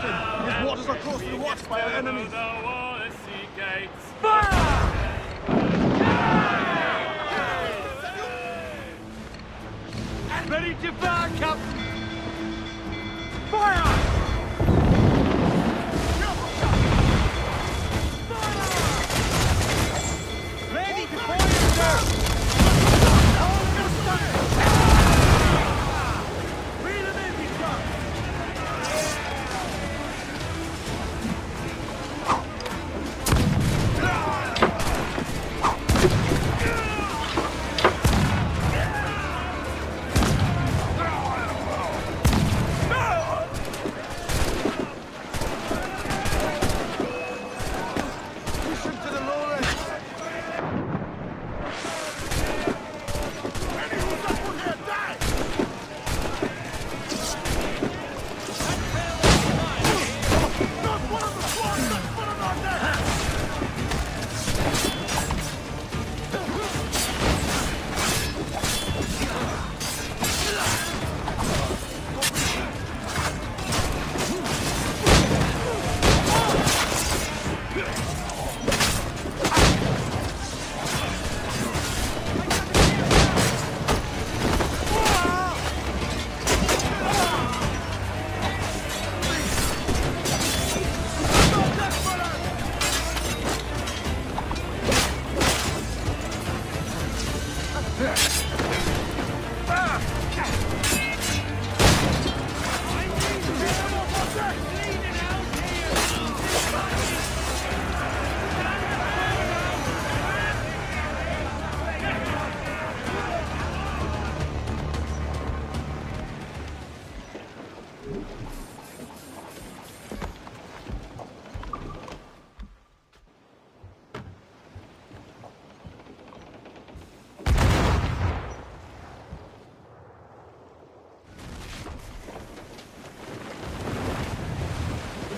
Captain. His waters are closely watched by our enemies. Ready to fire, Captain! Fire! Ready to fire, sir! Hold your fire! Reel him in, you truck!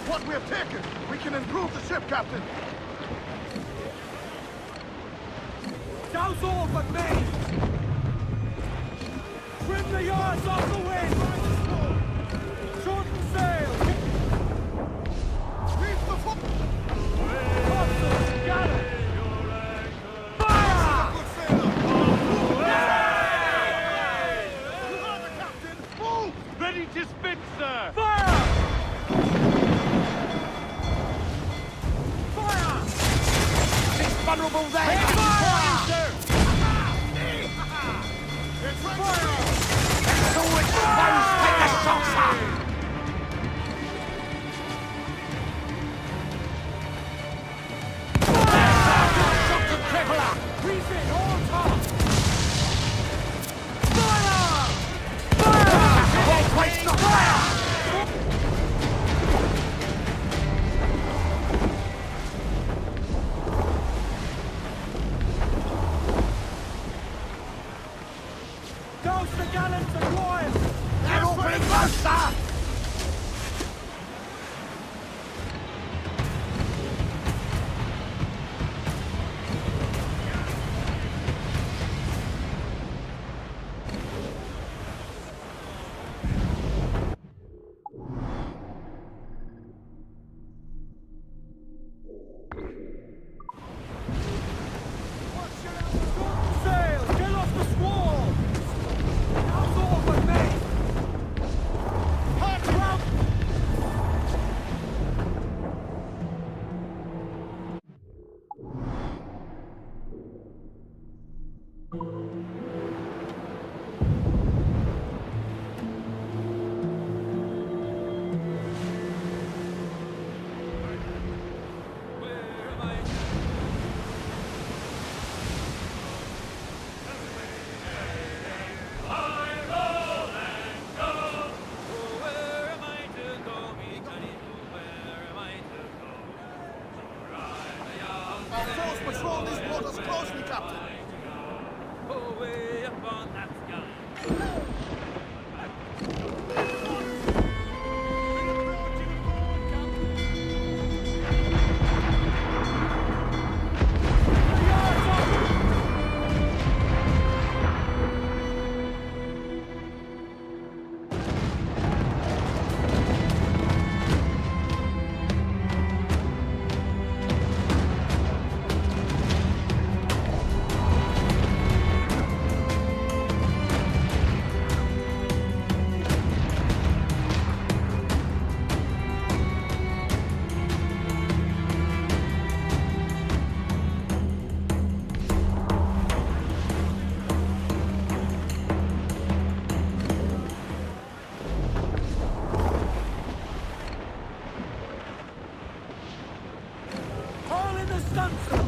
What we have taken, we can improve the ship, Captain. Douse all but me! Trim the yards off the wind! Shorten sail! Reef the foot! Topsails, gallant! Fire! Good sailor! You heard the Captain! Move! Ready to spit, sir! Fire! Fire! It's vulnerable there! Fire, sir! It's Fire! Take the saucer! Refit, all top! Fire! Fire! Waste the fire! Douse the gallants and royals! They're opening closer! Sail! Get off the squall! Douse all but me! Hard round! Our force patrol these waters closely, Captain. Away upon that sky. stunsail!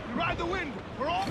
We ride the wind. We're off.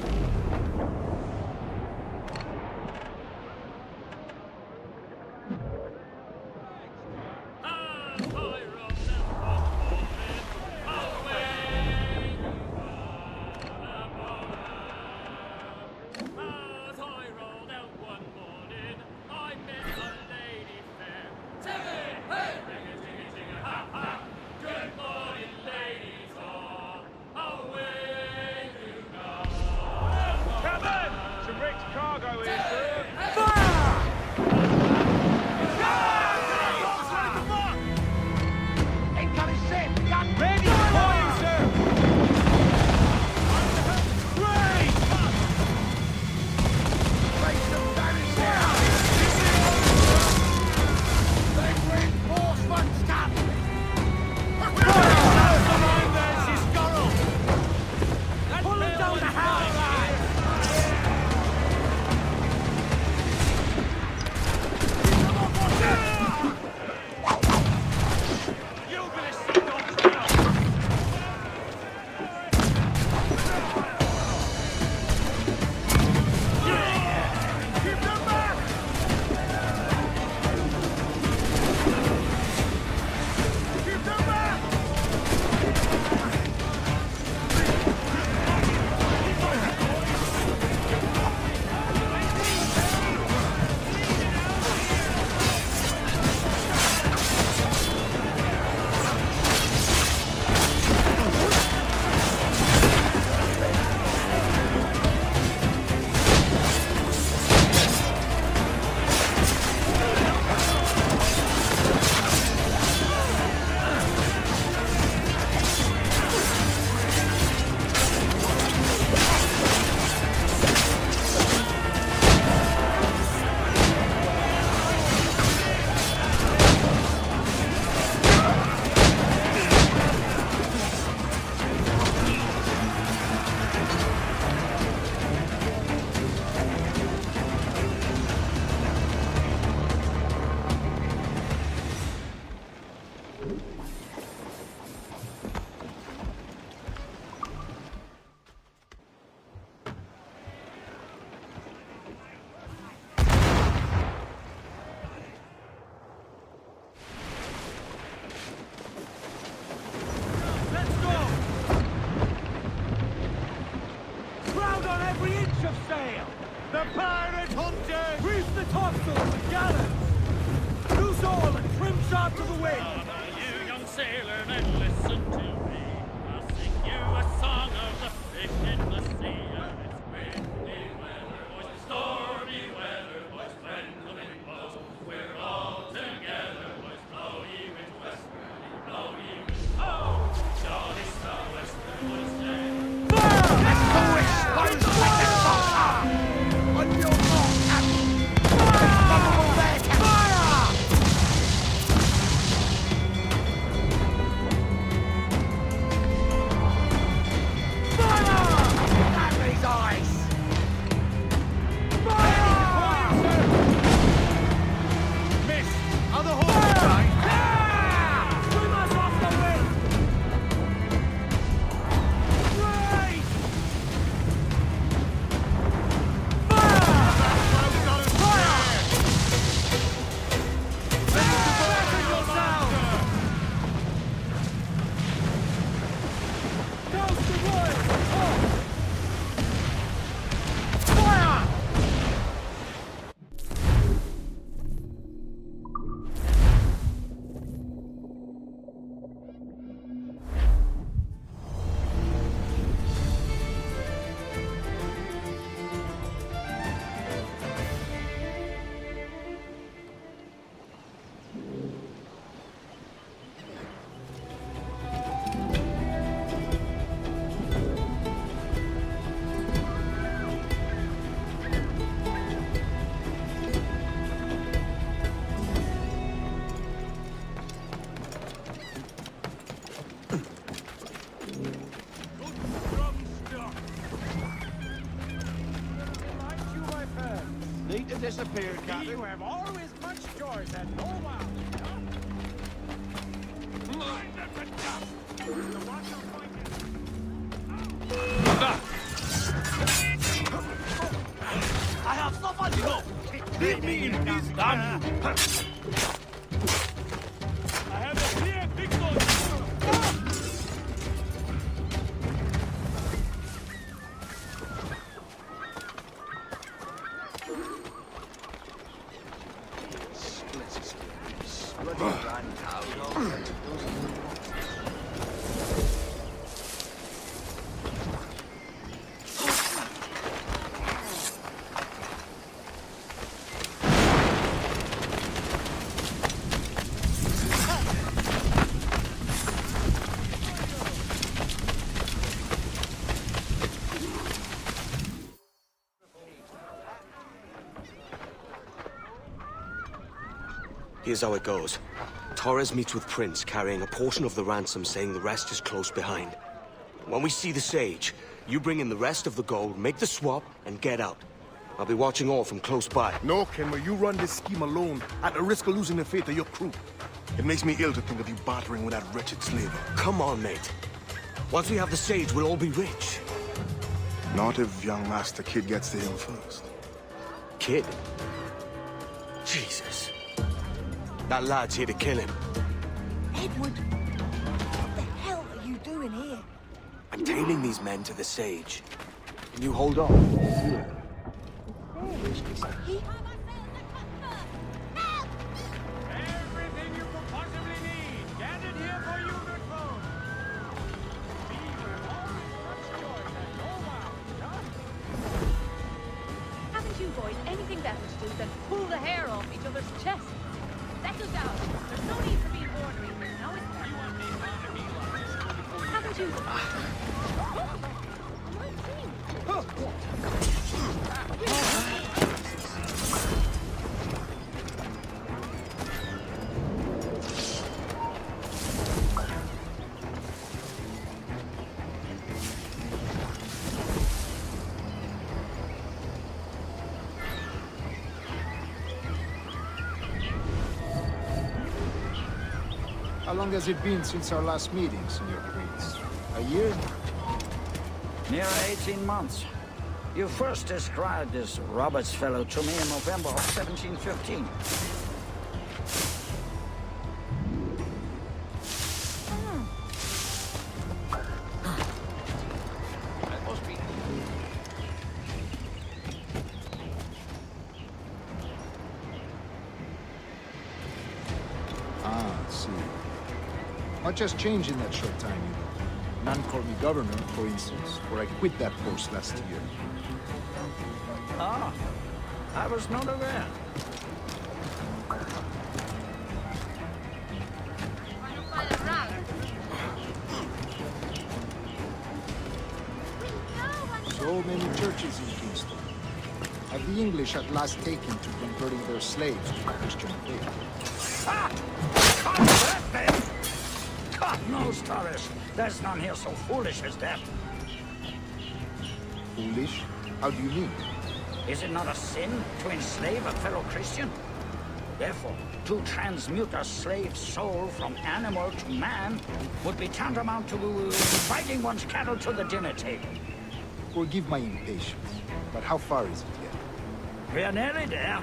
The pirate hunters! Reef the topsails and gallants! Loose all and trim sharp to the wind! Now, you young sailor, then listen to me. I'll sing you a song of the fish in the sea. It's windy weather, boys, stormy weather, boys, when the wind blows. We're all together, boys, blow ye wind westward, blow ye wind ho! Jolly sou'wester, boys, day. Let's go expose like a saucer! On your mark, Captain! Fire! There, Captain! Fire! Fire! Damn these eyes! Fire! Miss! Other horse, right? Swim us off the wind! Right! Need to disappear, Captain. You have always much choice and no mouth. Mind the dust! I have suffered enough. Leave me in peace, damn you. I have a clear victory! Here's how it goes. Torres meets with Prince, carrying a portion of the ransom, saying the rest is close behind. When we see the Sage, you bring in the rest of the gold, make the swap, and get out. I'll be watching all from close by. No, Kenway, you run this scheme alone, at the risk of losing the faith of your crew. It makes me ill to think of you bartering with that wretched slaver. Come on, mate. Once we have the Sage, we'll all be rich. Not if young Master Kid gets to him first. Kid? Jesus. That lad's here to kill him. Edward, what the hell are you doing here? I'm tailing these men to the Sage. Can you hold on? He... Everything you could possibly need, gathered here for you, good folks. We were always such joy that no wow, huh? Haven't you boys anything better to do than pull the hair off each other's chests? Settle down. There's no need for being ornery here, now is there? You want me to be like this? Haven't you... How long has it been since our last meeting, Senor Prince? A year? Near 18 months. You first described this Roberts fellow to me in November of 1715. That must be... Ah, I see. Much has changed in that short time, you know. None called me governor, for instance, for I quit that post last year. Ah, I was not aware. So many churches in Kingston. Have the English at last taken to converting their slaves to the Christian faith? Ah! Convert them! God knows, Torres. There's none here so foolish as that. Foolish? How do you mean? Is it not a sin to enslave a fellow Christian? Therefore, to transmute a slave's soul from animal to man would be tantamount to inviting one's cattle to the dinner table. Forgive my impatience, but how far is it yet? We are nearly there.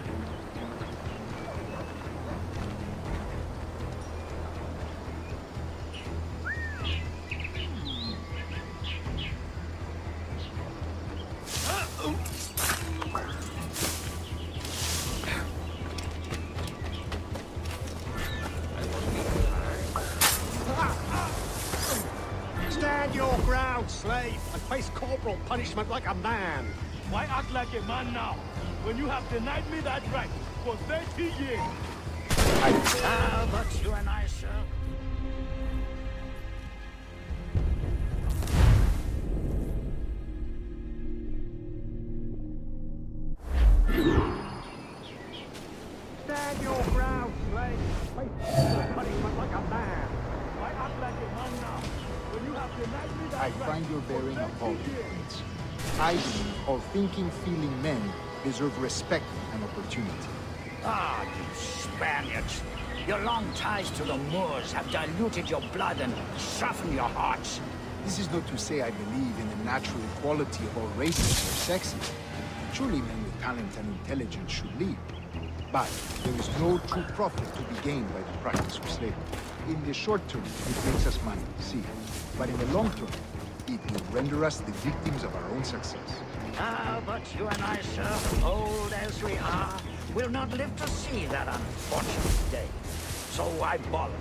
Stand your ground, slave, and face corporal punishment like a man. Why act like a man now, when you have denied me that right for 30 years? Ah, but you and I, sir. Stand your ground, slave. Face corporal punishment like a man. Why act like a man now, when you have denied me that I right find your for bearing 30 appalling, years? Prince. I believe all thinking, feeling men deserve respect and opportunity. Ah, you Spaniards. Your long ties to the Moors have diluted your blood and softened your hearts. This is not to say I believe in the natural equality of all races or sexes. Surely men with talent and intelligence should lead. But there is no true profit to be gained by the practice of slavery. In the short term, it makes us money, see. But in the long term, it will render us the victims of our own success. Ah, but you and I, sir, old as we are, will not live to see that unfortunate day. So I bother.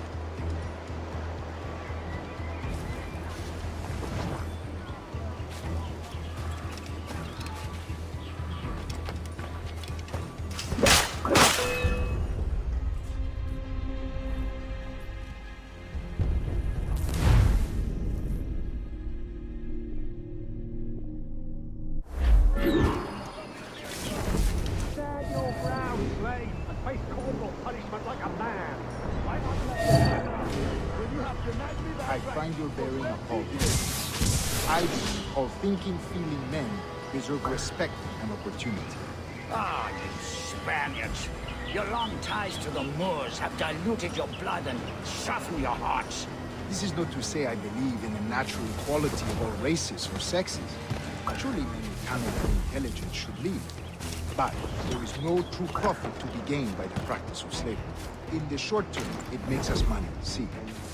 Stand your ground, slave, and face corporal punishment like a man. I must let you know. Will you have denied me that I right? find your bearing appalling. I, all thinking, feeling men, deserve respect and opportunity. Ah, you Spaniards. Your long ties to the Moors have diluted your blood and softened your hearts. This is not to say I believe in the natural equality of all races or sexes. Surely men with talent and intelligence should lead. But there is no true profit to be gained by the practice of slavery. In the short term, it makes us money, see.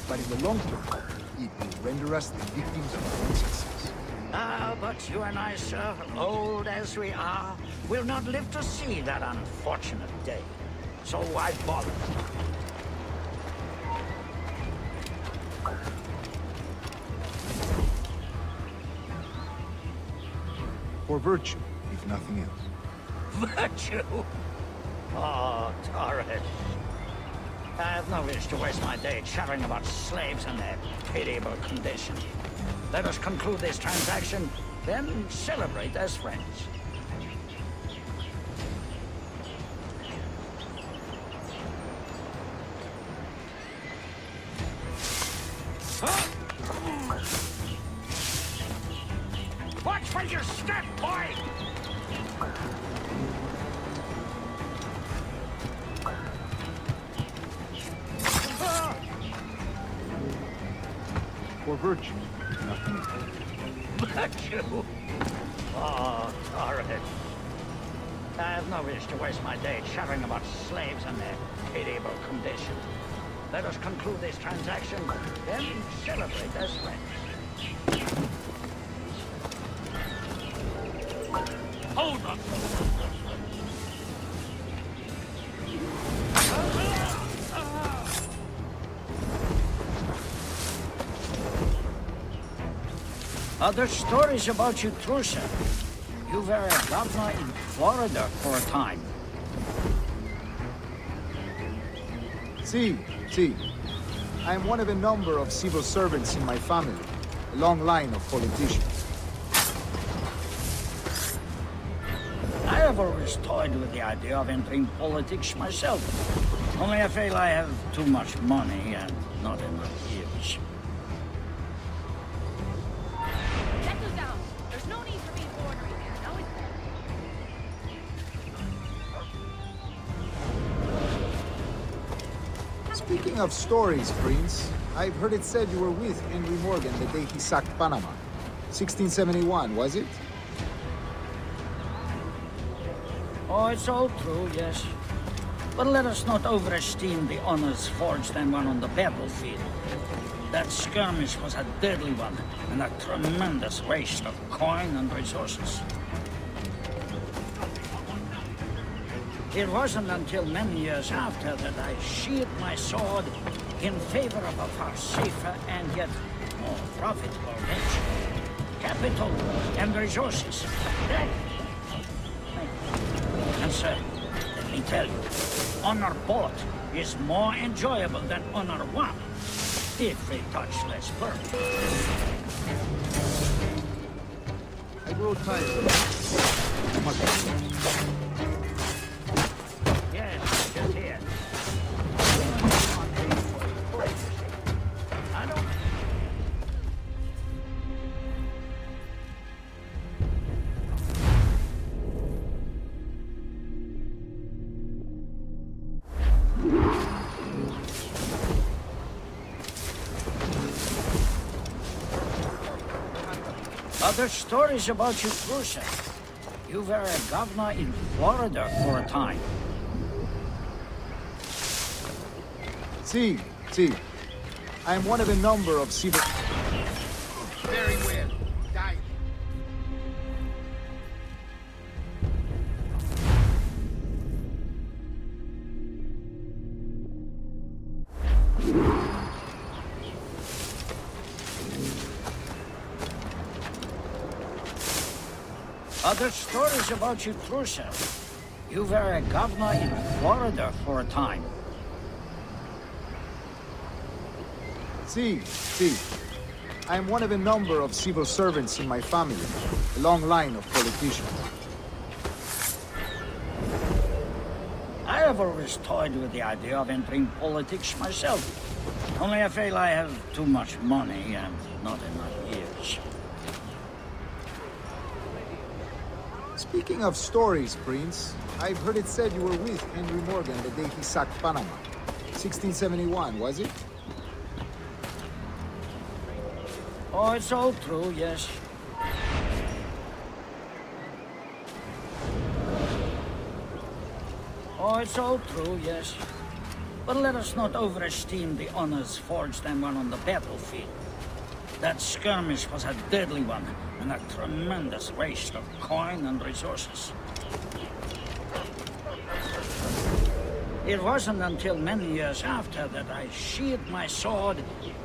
But in the long term, it will render us the victims of our own success. Ah, but you and I, sir, old as we are, will not live to see that unfortunate day. So I bother. For virtue, if nothing else. Virtue? Oh, Torres. I have no wish to waste my day chattering about slaves and their pitiable condition. Let us conclude this transaction, then celebrate as friends. Watch where you step, boy! For virtue, if nothing else. Virtue? Oh, Torres. I have no wish to waste my day chattering about slaves and their pitiable condition. Let us conclude this transaction, then celebrate as friends. Hold up! Other stories about you, too, sir. You were a governor in Florida for a time. See. I am one of a number of civil servants in my family. A long line of politicians. I have always toyed with the idea of entering politics myself. Only I feel I have too much money and not enough years. Settle down. There's no need for being ornery here. Now is Speaking of stories, Prince, I've heard it said you were with Henry Morgan the day he sacked Panama. 1671, was it? Oh, it's all true, yes. But let us not overesteem the honors forged and won on the battlefield. That skirmish was a deadly one, and a tremendous waste of coin and resources. It wasn't until many years after that I sheathed my sword in favor of a far safer and yet more profitable venture. Capital and resources. And sir, let me tell you, honor bought is more enjoyable than honor won, if a touch less perfect. I grow tired. Yes, just here. I don't... Other stories about you, Cruiser. You were a governor in Florida for a time. See. I am one of a number of civil... Very well. Die. Other stories about you, Cruiser. You were a governor in Florida for a time. See. I am one of a number of civil servants in my family, a long line of politicians. I have always toyed with the idea of entering politics myself. Only I feel I have too much money and not enough years. Speaking of stories, Prince, I've heard it said you were with Henry Morgan the day he sacked Panama. 1671, was it? Oh, it's all true, yes. Oh, it's all true, yes. But let us not overesteem the honors forged and won on the battlefield. That skirmish was a deadly one, and a tremendous waste of coin and resources. It wasn't until many years after that I sheathed my sword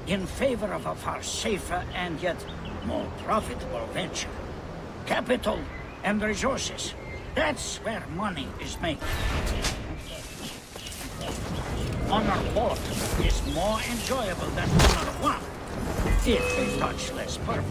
in favor of a far safer and yet more profitable venture. Capital and resources. That's where money is made. Honor port is more enjoyable than honor one, if a touch less perfect.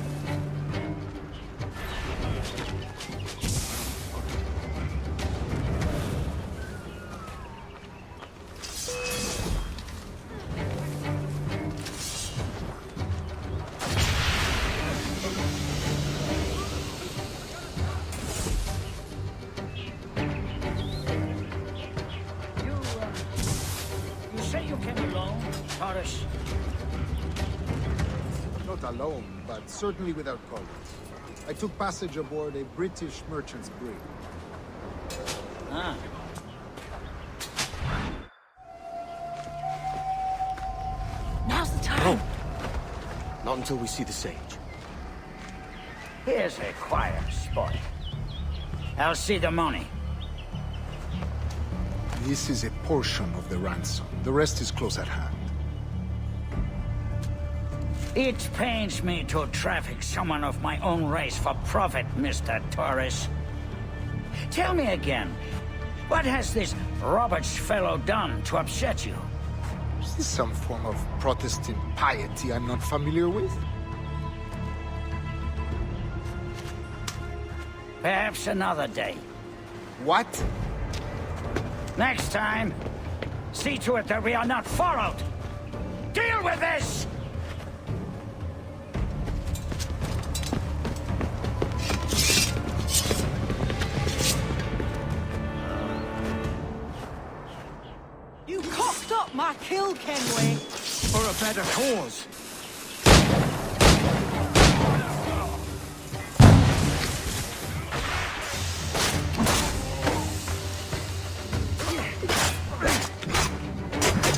You say you came alone, Taurus? Not alone, but certainly without colleagues. I took passage aboard a British merchant's brig. Ah. Now's the time. Not until we see the sage. Here's a quiet spot. I'll see the money. This is a portion of the ransom. The rest is close at hand. It pains me to traffic someone of my own race for profit, Mr. Torres. Tell me again, what has this Roberts fellow done to upset you? Is this some form of Protestant piety I'm not familiar with? Perhaps another day. What? Next time, see to it that we are not followed. Deal with this! You cocked up my kill, Kenway. For a better cause.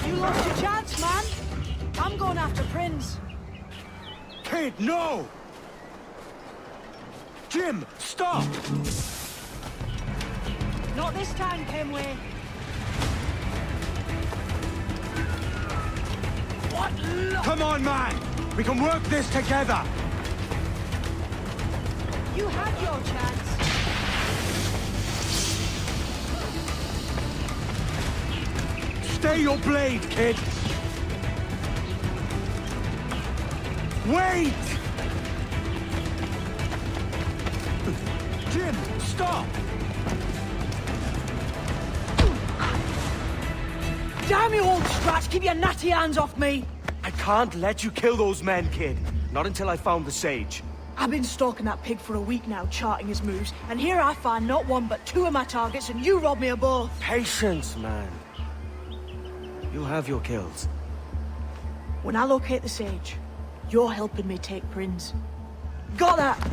You lost your chance, man. I'm going after Prince. Kid, no! Jim, stop! Not this time, Kenway. Come on, man! We can work this together! You had your chance. Stay your blade, kid! Wait! Jim, stop! Damn you, old scratch! Keep your natty hands off me! I can't let you kill those men, kid. Not until I found the sage. I've been stalking that pig for a week now, charting his moves, and here I find not one but two of my targets, and you rob me of both. Patience, man. You'll have your kills. When I locate the sage, you're helping me take Prince. Got that?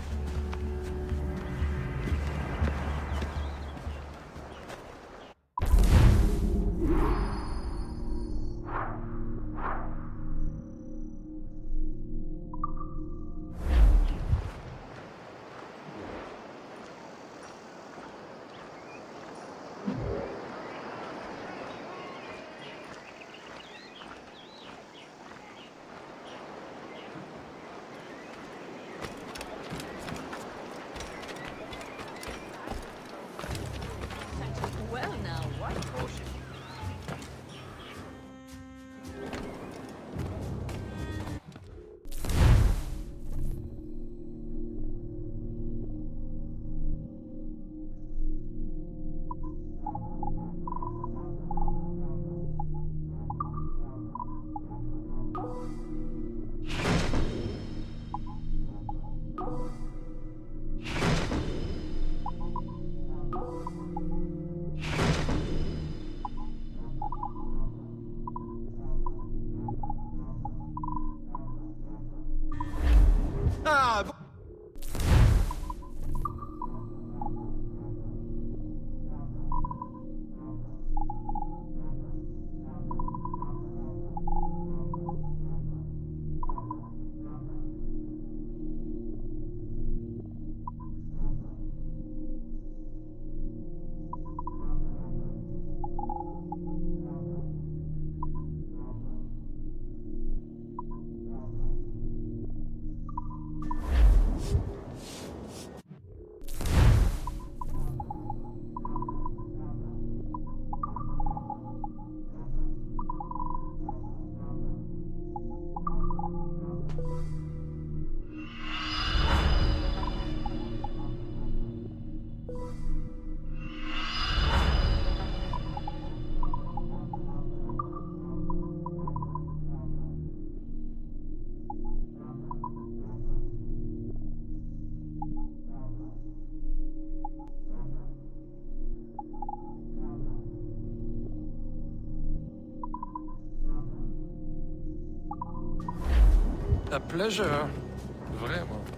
pleasure. Vraiment.